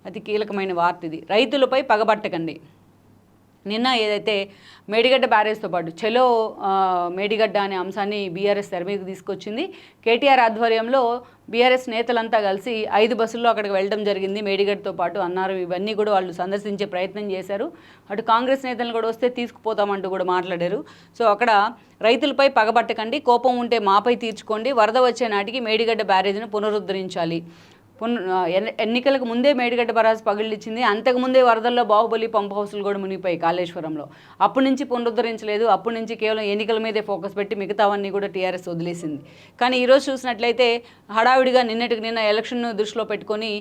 అతి కీలకమైన వార్త ఇది. రైతులపై పగబట్టకండి. నిన్న ఏదైతే మేడిగడ్డ బ్యారేజ్తో పాటు చెలో మేడిగడ్డ అనే అంశాన్ని బీఆర్ఎస్ తెర మీదకి తీసుకొచ్చింది. కేటీఆర్ ఆధ్వర్యంలో బీఆర్ఎస్ నేతలంతా కలిసి 5 బస్సుల్లో అక్కడికి వెళ్ళడం జరిగింది. మేడిగడ్డతో పాటు అన్నారు. ఇవన్నీ కూడా వాళ్ళు సందర్శించే ప్రయత్నం చేశారు. అటు కాంగ్రెస్ నేతలను కూడా వస్తే తీసుకుపోతామంటూ కూడా మాట్లాడారు. సో అక్కడ రైతులపై పగబట్టకండి, కోపం ఉంటే మాపై తీర్చుకోండి, వరద వచ్చే నాటికి మేడిగడ్డ బ్యారేజ్ను పునరుద్ధరించాలి. ఎన్నికలకు ముందే మేడిగడ్డ బరాజ్ పగిలిచ్చింది. అంతకుముందే వరదల్లో బాహుబలి పంప్ హౌస్లు కూడా మునిగిపోయి కాళేశ్వరంలో. అప్పటి నుంచి పునరుద్ధరించలేదు. అప్పటి నుంచి కేవలం ఎన్నికల మీదే ఫోకస్ పెట్టి మిగతావన్నీ కూడా టీఆర్ఎస్ వదిలేసింది. కానీ ఈరోజు చూసినట్లయితే హడావిడిగా నిన్న ఎలక్షన్ దృష్టిలో పెట్టుకొని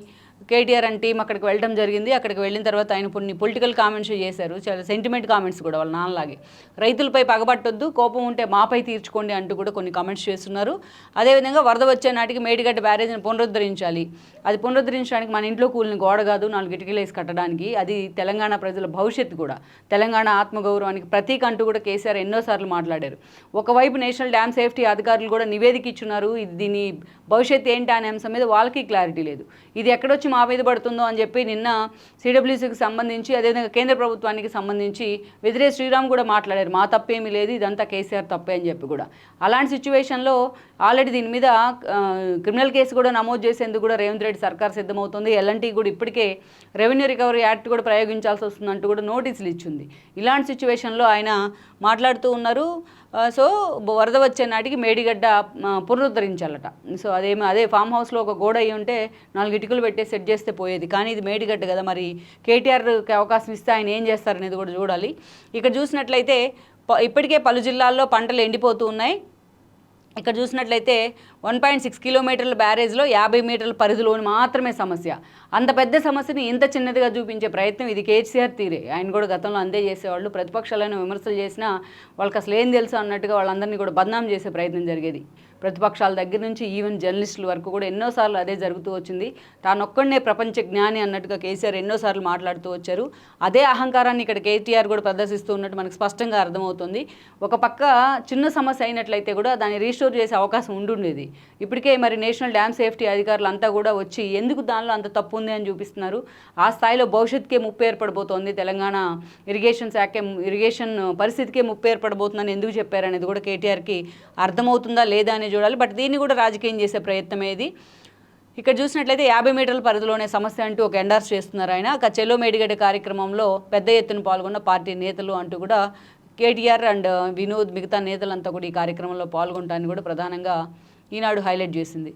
కేటీఆర్ అండ్ టీం అక్కడికి వెళ్ళడం జరిగింది. అక్కడికి వెళ్ళిన తర్వాత ఆయన కొన్ని పొలిటికల్ కామెంట్స్ చేశారు, చాలా సెంటిమెంట్ కామెంట్స్ కూడా వాళ్ళ నాన్నలాగే. రైతులపై పగబట్టొద్దు, కోపం ఉంటే మాపై తీర్చుకోండి అంటూ కూడా కొన్ని కామెంట్స్ చేస్తున్నారు. అదేవిధంగా వరద వచ్చే నాటికి మేడిగడ్డ బ్యారేజ్ని పునరుద్ధరించాలి. అది పునరుద్ధరించడానికి మన ఇంట్లో కూలిన గోడ కాదు, 4 కిటికీలు వేసి కట్టడానికి. అది తెలంగాణ ప్రజల భవిష్యత్తు కూడా, తెలంగాణ ఆత్మగౌరవానికి ప్రతీక అంటూ కూడా కేసీఆర్ ఎన్నోసార్లు మాట్లాడారు. ఒకవైపు నేషనల్ డ్యామ్ సేఫ్టీ అధికారులు కూడా నివేదిక ఇచ్చున్నారు. దీని భవిష్యత్తు ఏంటి అనే అంశం మీద వాళ్ళకి క్లారిటీ లేదు. ఇది ఎక్కడొచ్చి మా మీద పడుతుందో అని చెప్పి నిన్న సిడబ్ల్యూసీకి సంబంధించి, అదేవిధంగా కేంద్ర ప్రభుత్వానికి సంబంధించి వెదిరే శ్రీరామ్ కూడా మాట్లాడారు. మా తప్పేమీ లేదు, ఇదంతా కేసీఆర్ తప్పే అని చెప్పి కూడా. అలాంటి సిచ్యువేషన్లో ఆల్రెడీ దీని మీద క్రిమినల్ కేసు కూడా నమోదు చేసేందుకు కూడా రేవంత్ రెడ్డి సర్కార్ సిద్ధమవుతుంది. ఎల్ఎన్టీ కూడా ఇప్పటికే రెవెన్యూ రికవరీ యాక్ట్ కూడా ప్రయోగించాల్సి వస్తుందంటూ కూడా నోటీసులు ఇచ్చింది. ఇలాంటి సిచ్యువేషన్లో ఆయన మాట్లాడుతూ ఉన్నారు. సో వరద వచ్చే నాటికి మేడిగడ్డ పునరుద్ధరించాలట. సో అదే ఫామ్ హౌస్లో ఒక గోడ అయ్యి ఉంటే 4 ఇటుకలు పెట్టి సెట్ చేస్తే పోయేది. కానీ ఇది మేడిగడ్డ కదా, మరి కేటీఆర్కి అవకాశం ఇస్తే ఆయన ఏం చేస్తారనేది కూడా చూడాలి. ఇక్కడ చూసినట్లయితే ఇప్పటికే పలు జిల్లాల్లో పంటలు ఎండిపోతూ ఉన్నాయి. ఇక్కడ చూసినట్లయితే 1.6 కిలోమీటర్ల బ్యారేజ్లో 50 మీటర్ల పరిధిలోని మాత్రమే సమస్య. అంత పెద్ద సమస్యని ఇంత చిన్నదిగా చూపించే ప్రయత్నం ఇది కేసీఆర్ తీరే. ఆయన కూడా గతంలో అందే చేసేవాళ్ళు. ప్రతిపక్షాలను విమర్శలు చేసినా వాళ్ళకి అసలు ఏం తెలుసు అన్నట్టుగా వాళ్ళందరినీ కూడా బద్నాం చేసే ప్రయత్నం జరిగేది. ప్రతిపక్షాల దగ్గర నుంచి ఈవెన్ జర్నలిస్టుల వరకు కూడా ఎన్నోసార్లు అదే జరుగుతూ వచ్చింది. తానొక్కడనే ప్రపంచ జ్ఞాని అన్నట్టుగా కేసీఆర్ ఎన్నోసార్లు మాట్లాడుతూ వచ్చారు. అదే అహంకారాన్ని ఇక్కడ కేటీఆర్ కూడా ప్రదర్శిస్తూ ఉన్నట్టు మనకు స్పష్టంగా అర్థమవుతుంది. ఒక పక్క చిన్న సమస్య అయినట్లయితే కూడా దాన్ని రీస్టోర్ చేసే అవకాశం ఉండుండేది. ఇప్పటికే మరి నేషనల్ డ్యామ్ సేఫ్టీ అధికారులు అంతా కూడా వచ్చి ఎందుకు దానిలో అంత తప్పు ఉంది అని చూపిస్తున్నారు. ఆ స్థాయిలో భవిష్యత్తుకే ముప్పు ఏర్పడబోతోంది, తెలంగాణ ఇరిగేషన్ పరిస్థితికే ముప్పు ఏర్పడబోతుందని ఎందుకు చెప్పారనేది కూడా కేటీఆర్కి అర్థమవుతుందా లేదా అని చూడాలి. బట్ దీన్ని కూడా రాజకీయం చేసే ప్రయత్నం ఏది. ఇక్కడ చూసినట్లయితే 50 మీటర్ల పరిధిలోనే సమస్య అంటూ ఒక ఎండార్స్ చేస్తున్నారు ఆయన. ఒక చెలో మేడిగడ్డ కార్యక్రమంలో పెద్ద ఎత్తున పాల్గొన్న పార్టీ నేతలు అంటూ కూడా కేటీఆర్ అండ్ వినోద్ మిగతా నేతలంతా కూడా ఈ కార్యక్రమంలో పాల్గొంటారని కూడా ప్రధానంగా ఈనాడు హైలైట్ చేసింది.